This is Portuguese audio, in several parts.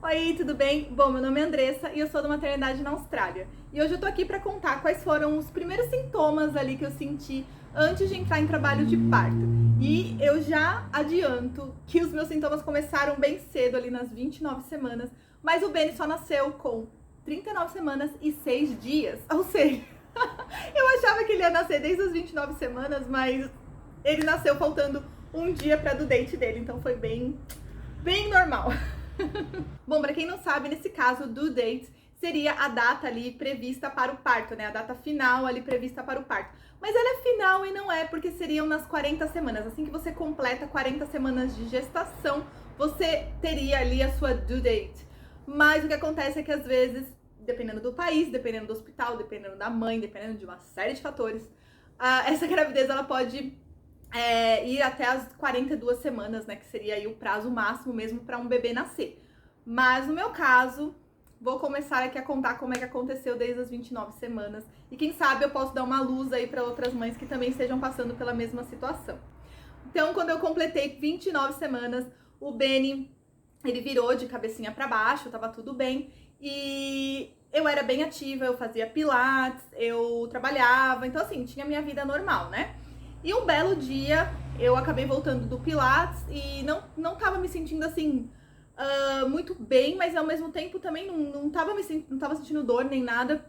Oi, tudo bem? Bom, meu nome é Andressa e eu sou da maternidade na Austrália. E hoje eu tô aqui pra contar quais foram os primeiros sintomas ali que eu senti antes de entrar em trabalho de parto. E eu já adianto que os meus sintomas começaram bem cedo, ali nas 29 semanas, mas o Benny só nasceu com 39 semanas e 6 dias. Ou seja, eu achava que ele ia nascer desde as 29 semanas, mas ele nasceu faltando um dia pra do date dele, então foi bem normal. Bom, pra quem não sabe, nesse caso, due date seria a data ali prevista para o parto, né? A data final ali prevista para o parto. Mas ela é final e não é, porque seriam nas 40 semanas. Assim que você completa 40 semanas de gestação, você teria ali a sua due date. Mas o que acontece é que às vezes, dependendo do país, dependendo do hospital, dependendo da mãe, dependendo de uma série de fatores, essa gravidez ela pode ir até as 42 semanas, né, que seria aí o prazo máximo mesmo para um bebê nascer. Mas no meu caso, vou começar aqui a contar como é que aconteceu desde as 29 semanas e quem sabe eu posso dar uma luz aí para outras mães que também estejam passando pela mesma situação. Então, quando eu completei 29 semanas, o Benny, ele virou de cabecinha para baixo, tava tudo bem, e eu era bem ativa, eu fazia pilates, eu trabalhava, então assim, tinha minha vida normal, né? E um belo dia, eu acabei voltando do pilates e não tava me sentindo assim, muito bem, mas ao mesmo tempo também não tava sentindo dor nem nada.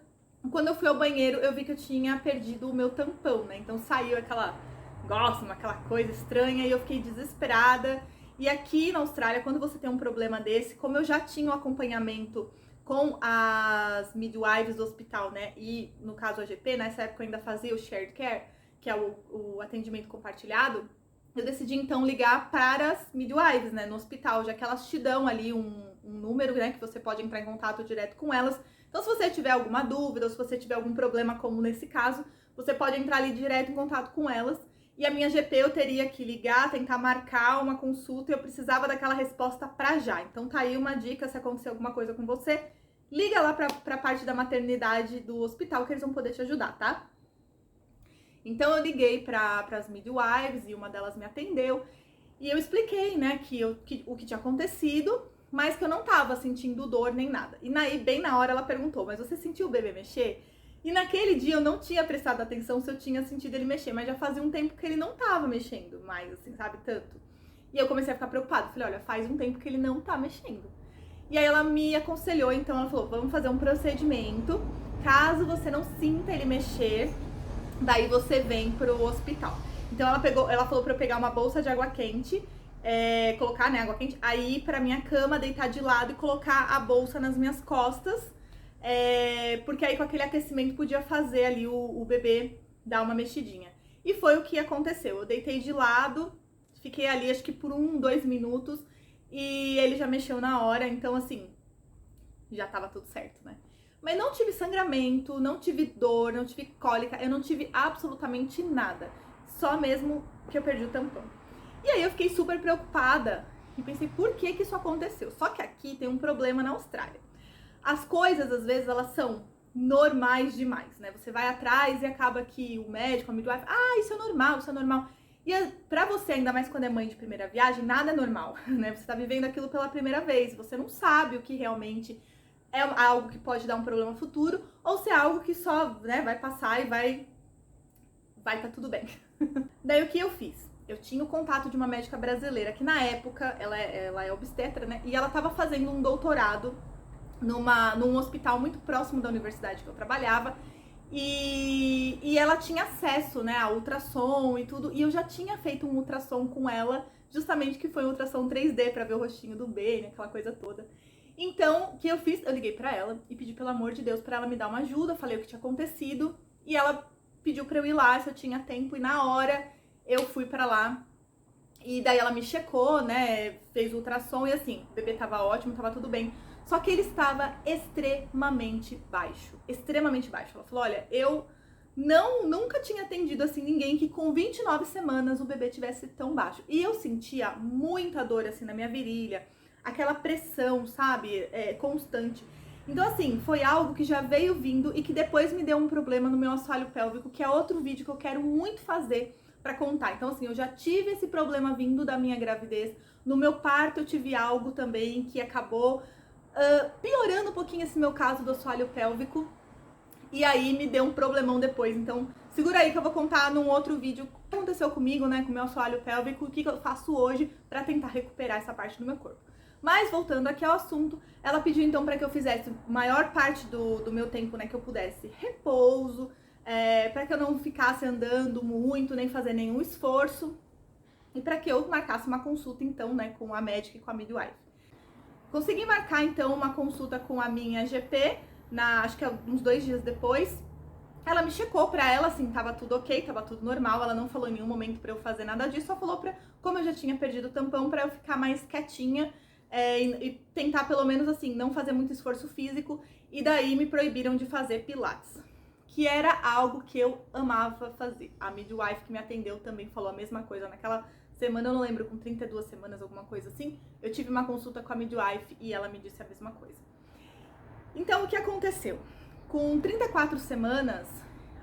Quando eu fui ao banheiro, eu vi que eu tinha perdido o meu tampão, né? Então saiu aquela gosma, aquela coisa estranha e eu fiquei desesperada. E aqui na Austrália, quando você tem um problema desse, como eu já tinha um acompanhamento com as midwives do hospital, né? E no caso a GP, nessa época eu ainda fazia o shared care, que é o atendimento compartilhado, eu decidi então ligar para as midwives, né, no hospital, já que elas te dão ali um número, né, que você pode entrar em contato direto com elas. Então, se você tiver alguma dúvida, ou se você tiver algum problema, como nesse caso, você pode entrar ali direto em contato com elas. E a minha GP eu teria que ligar, tentar marcar uma consulta e eu precisava daquela resposta pra já. Então tá aí uma dica, se acontecer alguma coisa com você, liga lá pra parte da maternidade do hospital que eles vão poder te ajudar, tá? Então eu liguei para as midwives e uma delas me atendeu e eu expliquei, né, o que tinha acontecido, mas que eu não tava sentindo dor nem nada. E bem na hora ela perguntou, mas você sentiu o bebê mexer? E naquele dia eu não tinha prestado atenção se eu tinha sentido ele mexer, mas já fazia um tempo que ele não tava mexendo mais, assim, sabe, tanto. E eu comecei a ficar preocupada, falei, olha, faz um tempo que ele não tá mexendo. E aí ela me aconselhou, então ela falou, vamos fazer um procedimento, caso você não sinta ele mexer, daí você vem pro hospital. Então ela falou pra eu pegar uma bolsa de água quente, colocar, né, água quente, aí pra minha cama, deitar de lado e colocar a bolsa nas minhas costas, porque aí com aquele aquecimento podia fazer ali o bebê dar uma mexidinha. E foi o que aconteceu. Eu deitei de lado, fiquei ali acho que por 2 minutos e ele já mexeu na hora, então assim, já tava tudo certo, né? Mas não tive sangramento, não tive dor, não tive cólica, eu não tive absolutamente nada. Só mesmo que eu perdi o tampão. E aí eu fiquei super preocupada e pensei, por que isso aconteceu? Só que aqui tem um problema na Austrália. As coisas, às vezes, elas são normais demais, né? Você vai atrás e acaba que o médico, a midwife, isso é normal, isso é normal. E pra você, ainda mais quando é mãe de primeira viagem, nada é normal, né? Você tá vivendo aquilo pela primeira vez, você não sabe o que realmente é algo que pode dar um problema futuro, ou se é algo que só, né, vai passar e vai tá tudo bem. Daí o que eu fiz? Eu tinha o contato de uma médica brasileira, que na época, ela é obstetra, né, e ela tava fazendo um doutorado num hospital muito próximo da universidade que eu trabalhava, e ela tinha acesso, né, a ultrassom e tudo, e eu já tinha feito um ultrassom com ela, justamente que foi um ultrassom 3D pra ver o rostinho do bebê, aquela coisa toda. Então, o que eu fiz? Eu liguei pra ela e pedi, pelo amor de Deus, pra ela me dar uma ajuda, falei o que tinha acontecido, e ela pediu pra eu ir lá, se eu tinha tempo, e na hora eu fui pra lá, e daí ela me checou, né, fez o ultrassom, e assim, o bebê tava ótimo, tava tudo bem, só que ele estava extremamente baixo, extremamente baixo. Ela falou, olha, eu nunca tinha atendido assim ninguém que com 29 semanas o bebê tivesse tão baixo, e eu sentia muita dor assim na minha virilha, aquela pressão, sabe, constante. Então, assim, foi algo que já veio vindo e que depois me deu um problema no meu assoalho pélvico, que é outro vídeo que eu quero muito fazer pra contar. Então, assim, eu já tive esse problema vindo da minha gravidez. No meu parto eu tive algo também que acabou piorando um pouquinho esse meu caso do assoalho pélvico. E aí me deu um problemão depois. Então, segura aí que eu vou contar num outro vídeo o que aconteceu comigo, né, com o meu assoalho pélvico, o que eu faço hoje pra tentar recuperar essa parte do meu corpo. Mas, voltando aqui ao assunto, ela pediu então pra que eu fizesse maior parte do meu tempo, né, que eu pudesse repouso, pra que eu não ficasse andando muito, nem fazer nenhum esforço, e pra que eu marcasse uma consulta então, né, com a médica e com a midwife. Consegui marcar então uma consulta com a minha GP, acho que uns 2 dias depois. Ela me checou pra ela, assim, tava tudo ok, tava tudo normal, ela não falou em nenhum momento pra eu fazer nada disso, só falou como eu já tinha perdido o tampão, pra eu ficar mais quietinha e tentar pelo menos, assim, não fazer muito esforço físico, e daí me proibiram de fazer pilates, que era algo que eu amava fazer. A midwife que me atendeu também falou a mesma coisa naquela semana, eu não lembro, com 32 semanas, alguma coisa assim, eu tive uma consulta com a midwife e ela me disse a mesma coisa. Então, o que aconteceu? Com 34 semanas,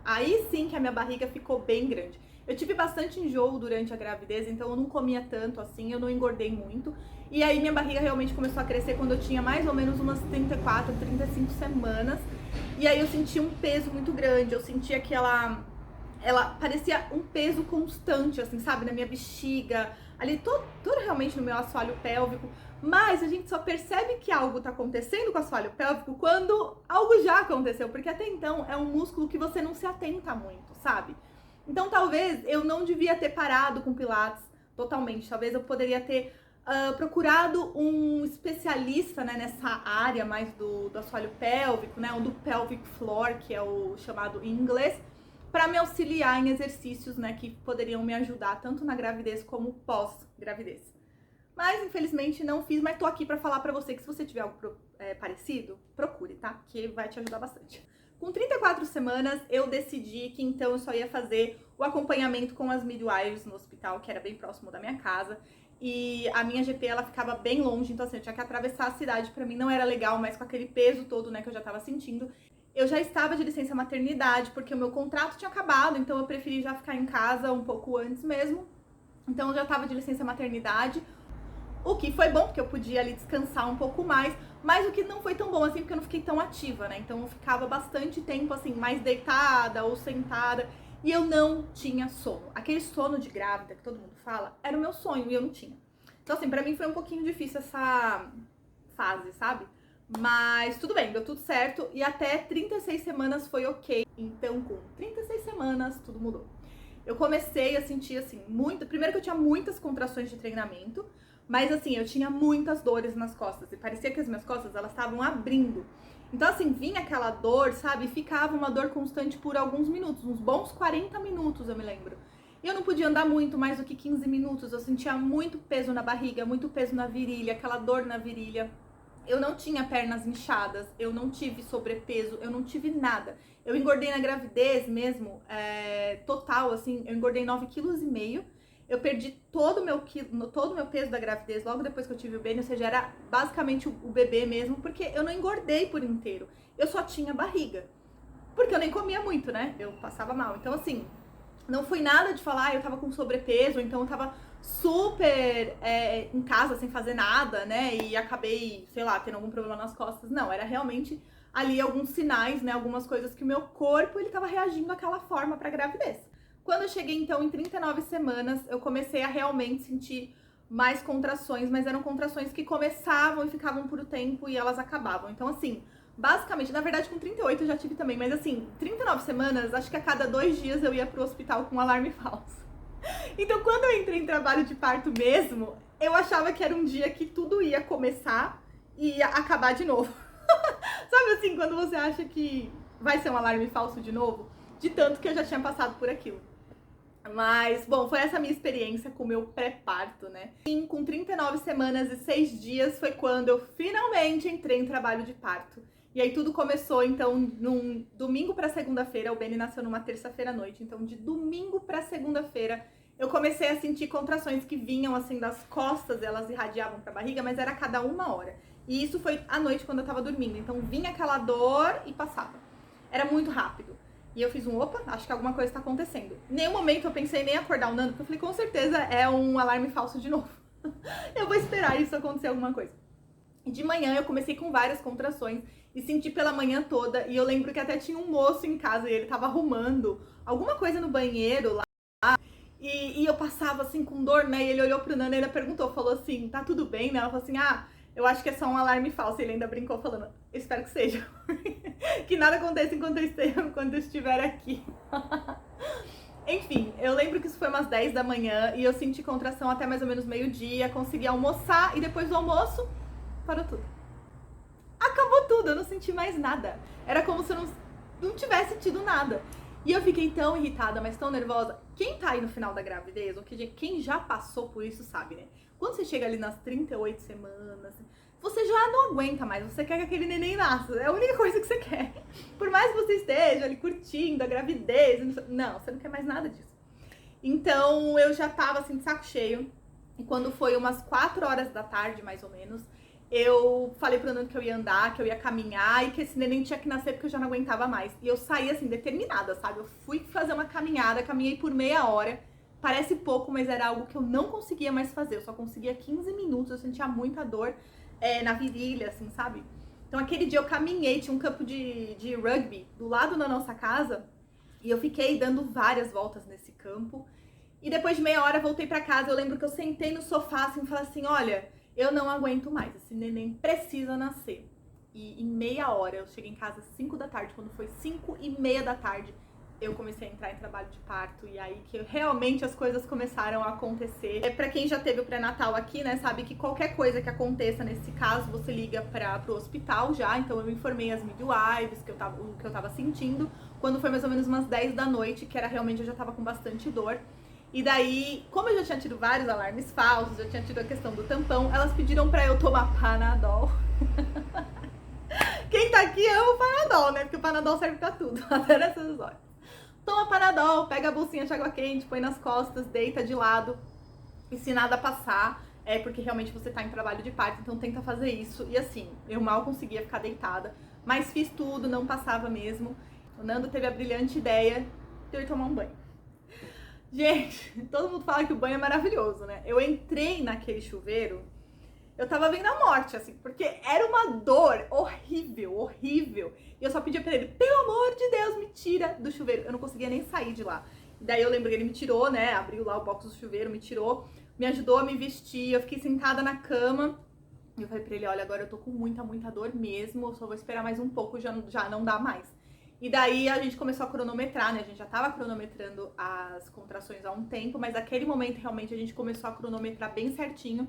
aí sim que a minha barriga ficou bem grande. Eu tive bastante enjoo durante a gravidez, então eu não comia tanto assim, eu não engordei muito. E aí minha barriga realmente começou a crescer quando eu tinha mais ou menos umas 34, 35 semanas. E aí eu senti um peso muito grande, eu sentia que ela parecia um peso constante, assim, sabe, na minha bexiga, ali todo realmente no meu assoalho pélvico. Mas a gente só percebe que algo tá acontecendo com o assoalho pélvico quando algo já aconteceu, porque até então é um músculo que você não se atenta muito, sabe? Então talvez eu não devia ter parado com pilates totalmente, talvez eu poderia ter procurado um especialista, né, nessa área mais do assoalho pélvico, né, ou do pelvic floor, que é o chamado em inglês, para me auxiliar em exercícios, né, que poderiam me ajudar tanto na gravidez como pós-gravidez. Mas, infelizmente, não fiz, mas tô aqui pra falar pra você que se você tiver algo parecido, procure, tá? Que vai te ajudar bastante. Com 34 semanas, eu decidi que então eu só ia fazer o acompanhamento com as midwives no hospital, que era bem próximo da minha casa. E a minha GP, ela ficava bem longe, então assim, eu tinha que atravessar a cidade. Pra mim não era legal, mas com aquele peso todo, né, que eu já tava sentindo. Eu já estava de licença maternidade, porque o meu contrato tinha acabado, então eu preferi já ficar em casa um pouco antes mesmo. Então eu já tava de licença maternidade. O que foi bom, porque eu podia ali descansar um pouco mais, mas o que não foi tão bom assim, porque eu não fiquei tão ativa, né? Então eu ficava bastante tempo assim, mais deitada ou sentada, e eu não tinha sono. Aquele sono de grávida que todo mundo fala, era o meu sonho e eu não tinha. Então assim, pra mim foi um pouquinho difícil essa fase, sabe? Mas tudo bem, deu tudo certo e até 36 semanas foi ok. Então com 36 semanas tudo mudou. Eu comecei a sentir assim, primeiro que eu tinha muitas contrações de treinamento, mas assim, eu tinha muitas dores nas costas e parecia que as minhas costas, elas estavam abrindo. Então assim, vinha aquela dor, sabe? Ficava uma dor constante por alguns minutos, uns bons 40 minutos, eu me lembro. E eu não podia andar muito mais do que 15 minutos, eu sentia muito peso na barriga, muito peso na virilha, aquela dor na virilha. Eu não tinha pernas inchadas, eu não tive sobrepeso, eu não tive nada. Eu engordei na gravidez mesmo, total, assim, eu engordei 9,5 kg. Eu perdi todo o meu peso da gravidez logo depois que eu tive o Benny, ou seja, era basicamente o bebê mesmo, porque eu não engordei por inteiro. Eu só tinha barriga. Porque eu nem comia muito, né? Eu passava mal. Então, assim, não foi nada de falar, eu tava com sobrepeso, então eu tava super em casa sem fazer nada, né? E acabei, sei lá, tendo algum problema nas costas. Não, era realmente ali alguns sinais, né? Algumas coisas que o meu corpo, ele tava reagindo daquela forma pra gravidez. Quando eu cheguei, então, em 39 semanas, eu comecei a realmente sentir mais contrações, mas eram contrações que começavam e ficavam por um tempo e elas acabavam. Então, assim, basicamente, na verdade, com 38 eu já tive também, mas assim, 39 semanas, acho que a cada 2 dias eu ia pro hospital com um alarme falso. Então, quando eu entrei em trabalho de parto mesmo, eu achava que era um dia que tudo ia começar e ia acabar de novo. Sabe assim, quando você acha que vai ser um alarme falso de novo? De tanto que eu já tinha passado por aquilo. Mas, bom, foi essa minha experiência com o meu pré-parto, né? E com 39 semanas e 6 dias foi quando eu finalmente entrei em trabalho de parto. E aí tudo começou, então, num domingo pra segunda-feira. O Benny nasceu numa terça-feira à noite. Então, de domingo pra segunda-feira, eu comecei a sentir contrações que vinham, assim, das costas. Elas irradiavam pra barriga, mas era a cada 1 hora. E isso foi à noite, quando eu tava dormindo. Então, vinha aquela dor e passava. Era muito rápido. E eu fiz opa, acho que alguma coisa tá acontecendo. Em nenhum momento eu pensei nem acordar o Nando, porque eu falei, com certeza é um alarme falso de novo. Eu vou esperar isso acontecer alguma coisa. E de manhã eu comecei com várias contrações e senti pela manhã toda. E eu lembro que até tinha um moço em casa e ele tava arrumando alguma coisa no banheiro lá. E eu passava assim com dor, né? E ele olhou pro Nando e ele perguntou, falou assim, tá tudo bem, né? Ela falou assim, eu acho que é só um alarme falso. E ele ainda brincou falando, espero que seja. Que nada aconteça enquanto eu estiver aqui. Enfim, eu lembro que isso foi umas 10 da manhã e eu senti contração até mais ou menos meio-dia, consegui almoçar e depois do almoço, parou tudo. Acabou tudo, eu não senti mais nada. Era como se eu não tivesse tido nada. E eu fiquei tão irritada, mas tão nervosa. Quem tá aí no final da gravidez, ou quem já passou por isso sabe, né? Quando você chega ali nas 38 semanas, você já não aguenta mais, você quer que aquele neném nasça, é a única coisa que você quer. Por mais que você esteja ali curtindo a gravidez, não, você não quer mais nada disso. Então eu já tava assim de saco cheio, e quando foi umas 4 horas da tarde, mais ou menos, eu falei pro Nando que eu ia andar, que eu ia caminhar e que esse neném tinha que nascer porque eu já não aguentava mais. E eu saí assim, determinada, sabe? Eu fui fazer uma caminhada, caminhei por meia hora. Parece pouco, mas era algo que eu não conseguia mais fazer. Eu só conseguia 15 minutos, eu sentia muita dor na virilha, assim, sabe? Então aquele dia eu caminhei, tinha um campo de rugby do lado da nossa casa e eu fiquei dando várias voltas nesse campo. E depois de meia hora voltei pra casa, eu lembro que eu sentei no sofá assim e falei assim, olha, eu não aguento mais, esse neném precisa nascer. E em meia hora, eu cheguei em casa às 5 da tarde, quando foi 5:30 da tarde, eu comecei a entrar em trabalho de parto e aí que realmente as coisas começaram a acontecer. Pra quem já teve o pré-natal aqui, né, sabe que qualquer coisa que aconteça nesse caso, você liga pro hospital já. Então eu informei as midwives o que eu tava sentindo, quando foi mais ou menos umas 10 da noite, que era realmente, eu já tava com bastante dor. E daí, como eu já tinha tido vários alarmes falsos, já tinha tido a questão do tampão, elas pediram pra eu tomar Panadol. Quem tá aqui ama o Panadol, né? Porque o Panadol serve pra tudo, até nessas horas. Toma Panadol, pega a bolsinha de água quente, põe nas costas, deita de lado. E se nada passar, é porque realmente você tá em trabalho de parto, então tenta fazer isso. E assim, eu mal conseguia ficar deitada, mas fiz tudo, não passava mesmo. O Nando teve a brilhante ideia de eu ir tomar um banho. Gente, todo mundo fala que o banho é maravilhoso, né? Eu entrei naquele chuveiro, eu tava vendo a morte, assim, porque era uma dor horrível, horrível. E eu só pedia pra ele, pelo amor de Deus, me tira do chuveiro. Eu não conseguia nem sair de lá. E daí eu lembro que ele me tirou, né? Abriu lá o box do chuveiro, me tirou, me ajudou a me vestir. Eu fiquei sentada na cama. E eu falei pra ele, olha, agora eu tô com muita, muita dor mesmo. Eu só vou esperar mais um pouco, já não dá mais. E daí a gente começou a cronometrar, né? A gente já tava cronometrando as contrações há um tempo, mas naquele momento realmente a gente começou a cronometrar bem certinho.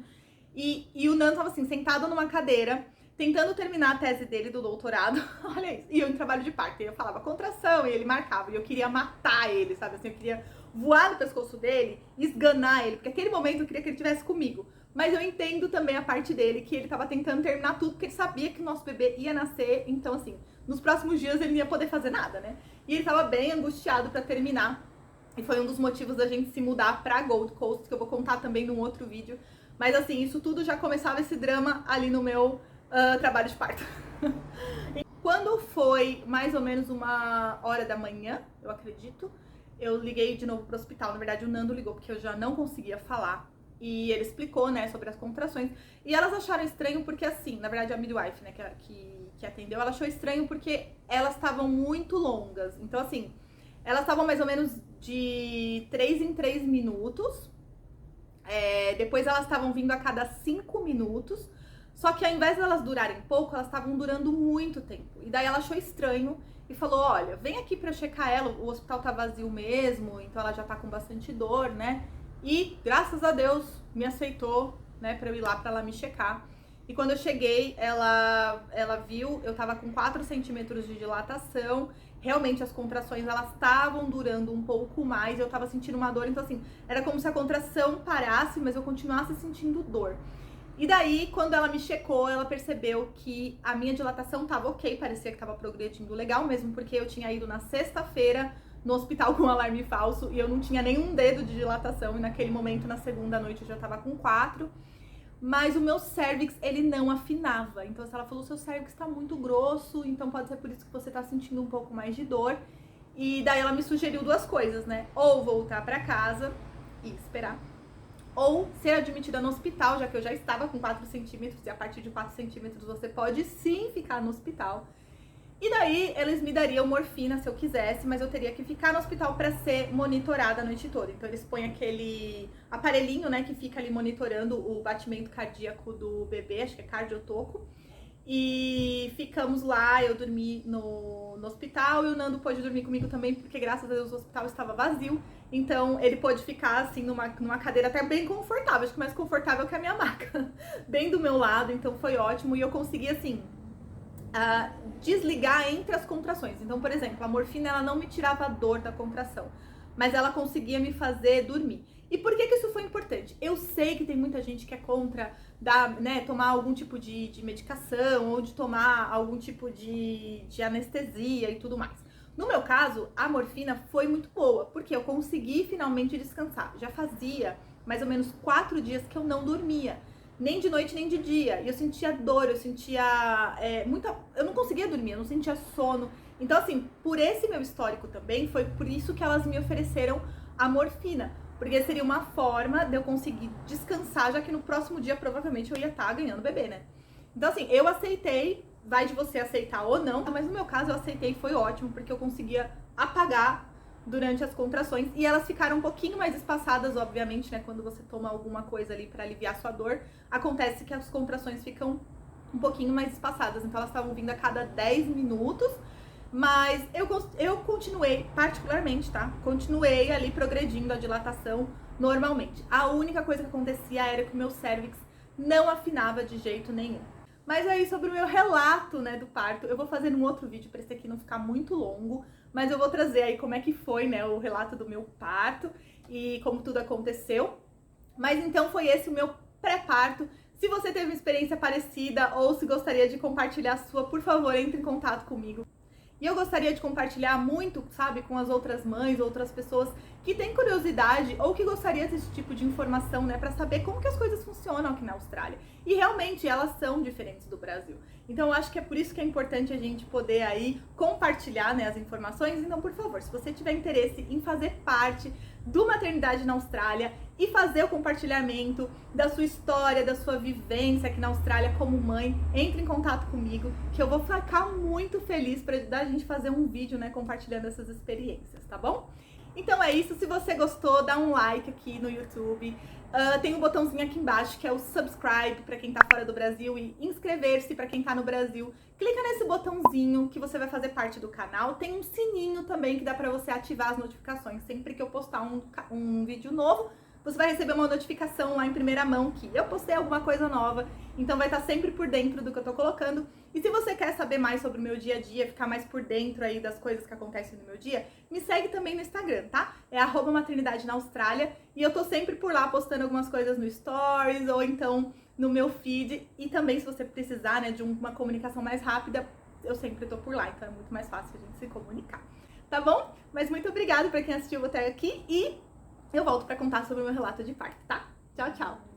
E o Nando tava assim, sentado numa cadeira, tentando terminar a tese dele do doutorado. Olha isso. E eu em trabalho de parto. E eu falava contração e ele marcava. E eu queria matar ele, sabe? Assim, eu queria voar no pescoço dele, esganar ele. Porque naquele momento eu queria que ele estivesse comigo. Mas eu entendo também a parte dele, que ele tava tentando terminar tudo, porque ele sabia que o nosso bebê ia nascer. Então, assim, nos próximos dias ele não ia poder fazer nada, né? E ele tava bem angustiado pra terminar. E foi um dos motivos da gente se mudar pra Gold Coast, que eu vou contar também num outro vídeo. Mas assim, isso tudo já começava esse drama ali no meu trabalho de parto. Quando foi mais ou menos 1h da manhã, eu acredito, eu liguei de novo pro hospital. Na verdade, o Nando ligou, porque eu já não conseguia falar. E ele explicou, né, sobre as contrações. E elas acharam estranho porque, assim, na verdade a midwife, né, que atendeu, ela achou estranho porque elas estavam muito longas. Então, assim, elas estavam mais ou menos de 3 em 3 minutos. Depois elas estavam vindo a cada 5 minutos. Só que ao invés de elas durarem pouco, elas estavam durando muito tempo. E daí ela achou estranho e falou, olha, vem aqui pra checar ela, o hospital tá vazio mesmo, então ela já tá com bastante dor, né? E, graças a Deus, me aceitou, né, pra eu ir lá pra ela me checar. E quando eu cheguei, ela viu, eu tava com 4 centímetros de dilatação. Realmente, as contrações, elas estavam durando um pouco mais. Eu tava sentindo uma dor, então assim, era como se a contração parasse, mas eu continuasse sentindo dor. E daí, quando ela me checou, ela percebeu que a minha dilatação tava ok, parecia que tava progredindo legal mesmo, porque eu tinha ido na sexta-feira no hospital com um alarme falso e eu não tinha nenhum dedo de dilatação, e naquele momento, na segunda noite, eu já tava com 4. Mas o meu cérvix, ele não afinava. Então, ela falou, seu cérvix tá muito grosso, então pode ser por isso que você tá sentindo um pouco mais de dor. E daí ela me sugeriu 2 coisas, né? Ou voltar pra casa e esperar, ou ser admitida no hospital, já que eu já estava com 4 centímetros, e a partir de 4 centímetros você pode sim ficar no hospital. E daí eles me dariam morfina se eu quisesse, mas eu teria que ficar no hospital para ser monitorada a noite toda. Então eles põem aquele aparelhinho, né, que fica ali monitorando o batimento cardíaco do bebê, acho que é cardiotoco. E ficamos lá, eu dormi no hospital e o Nando pôde dormir comigo também, porque graças a Deus o hospital estava vazio. Então ele pôde ficar assim numa cadeira até bem confortável, acho que mais confortável que a minha maca, bem do meu lado, então foi ótimo. E eu consegui assim desligar entre as contrações. Então, por exemplo, a morfina ela não me tirava a dor da contração, mas ela conseguia me fazer dormir. E por que isso foi importante? Eu sei que tem muita gente que é contra tomar algum tipo de medicação ou de tomar algum tipo de anestesia e tudo mais. No meu caso, a morfina foi muito boa, porque eu consegui finalmente descansar. Já fazia mais ou menos 4 dias que eu não dormia. Nem de noite, nem de dia. E eu sentia dor, eu sentia eu não conseguia dormir, eu não sentia sono. Então, assim, por esse meu histórico também, foi por isso que elas me ofereceram a morfina. Porque seria uma forma de eu conseguir descansar, já que no próximo dia provavelmente eu ia estar ganhando bebê, né? Então, assim, eu aceitei, vai de você aceitar ou não, mas no meu caso eu aceitei, foi ótimo, porque eu conseguia apagar durante as contrações, e elas ficaram um pouquinho mais espaçadas, obviamente, né, quando você toma alguma coisa ali pra aliviar sua dor, acontece que as contrações ficam um pouquinho mais espaçadas, então elas estavam vindo a cada 10 minutos, mas eu continuei, particularmente, tá, continuei ali progredindo a dilatação normalmente. A única coisa que acontecia era que o meu cérvix não afinava de jeito nenhum. Mas aí sobre o meu relato, né, do parto, eu vou fazer um outro vídeo para esse aqui não ficar muito longo, mas eu vou trazer aí como é que foi, né, o relato do meu parto e como tudo aconteceu. Mas então foi esse o meu pré-parto. Se você teve uma experiência parecida ou se gostaria de compartilhar a sua, por favor, entre em contato comigo. E eu gostaria de compartilhar muito, sabe, com as outras mães, outras pessoas que têm curiosidade ou que gostariam desse tipo de informação, né, para saber como que as coisas funcionam aqui na Austrália. E realmente elas são diferentes do Brasil. Então eu acho que é por isso que é importante a gente poder aí compartilhar, né, as informações. Então, por favor, se você tiver interesse em fazer parte do Maternidade na Austrália e fazer o compartilhamento da sua história, da sua vivência aqui na Austrália como mãe, entre em contato comigo, que eu vou ficar muito feliz para ajudar a gente a fazer um vídeo, né, compartilhando essas experiências, tá bom? Então é isso, se você gostou, dá um like aqui no YouTube. Tem um botãozinho aqui embaixo que é o subscribe para quem tá fora do Brasil e inscrever-se para quem tá no Brasil. Clica nesse botãozinho que você vai fazer parte do canal. Tem um sininho também que dá para você ativar as notificações. Sempre que eu postar um vídeo novo, você vai receber uma notificação lá em primeira mão que eu postei alguma coisa nova, então vai estar sempre por dentro do que eu tô colocando. E se você quer saber mais sobre o meu dia a dia, ficar mais por dentro aí das coisas que acontecem no meu dia, me segue também no Instagram, tá? É @maternidade na Austrália, e eu tô sempre por lá postando algumas coisas no Stories ou então no meu feed. E também se você precisar, né, de uma comunicação mais rápida, eu sempre tô por lá, então é muito mais fácil a gente se comunicar. Tá bom? Mas muito obrigada pra quem assistiu até aqui e eu volto para contar sobre o meu relato de parto, tá? Tchau, tchau!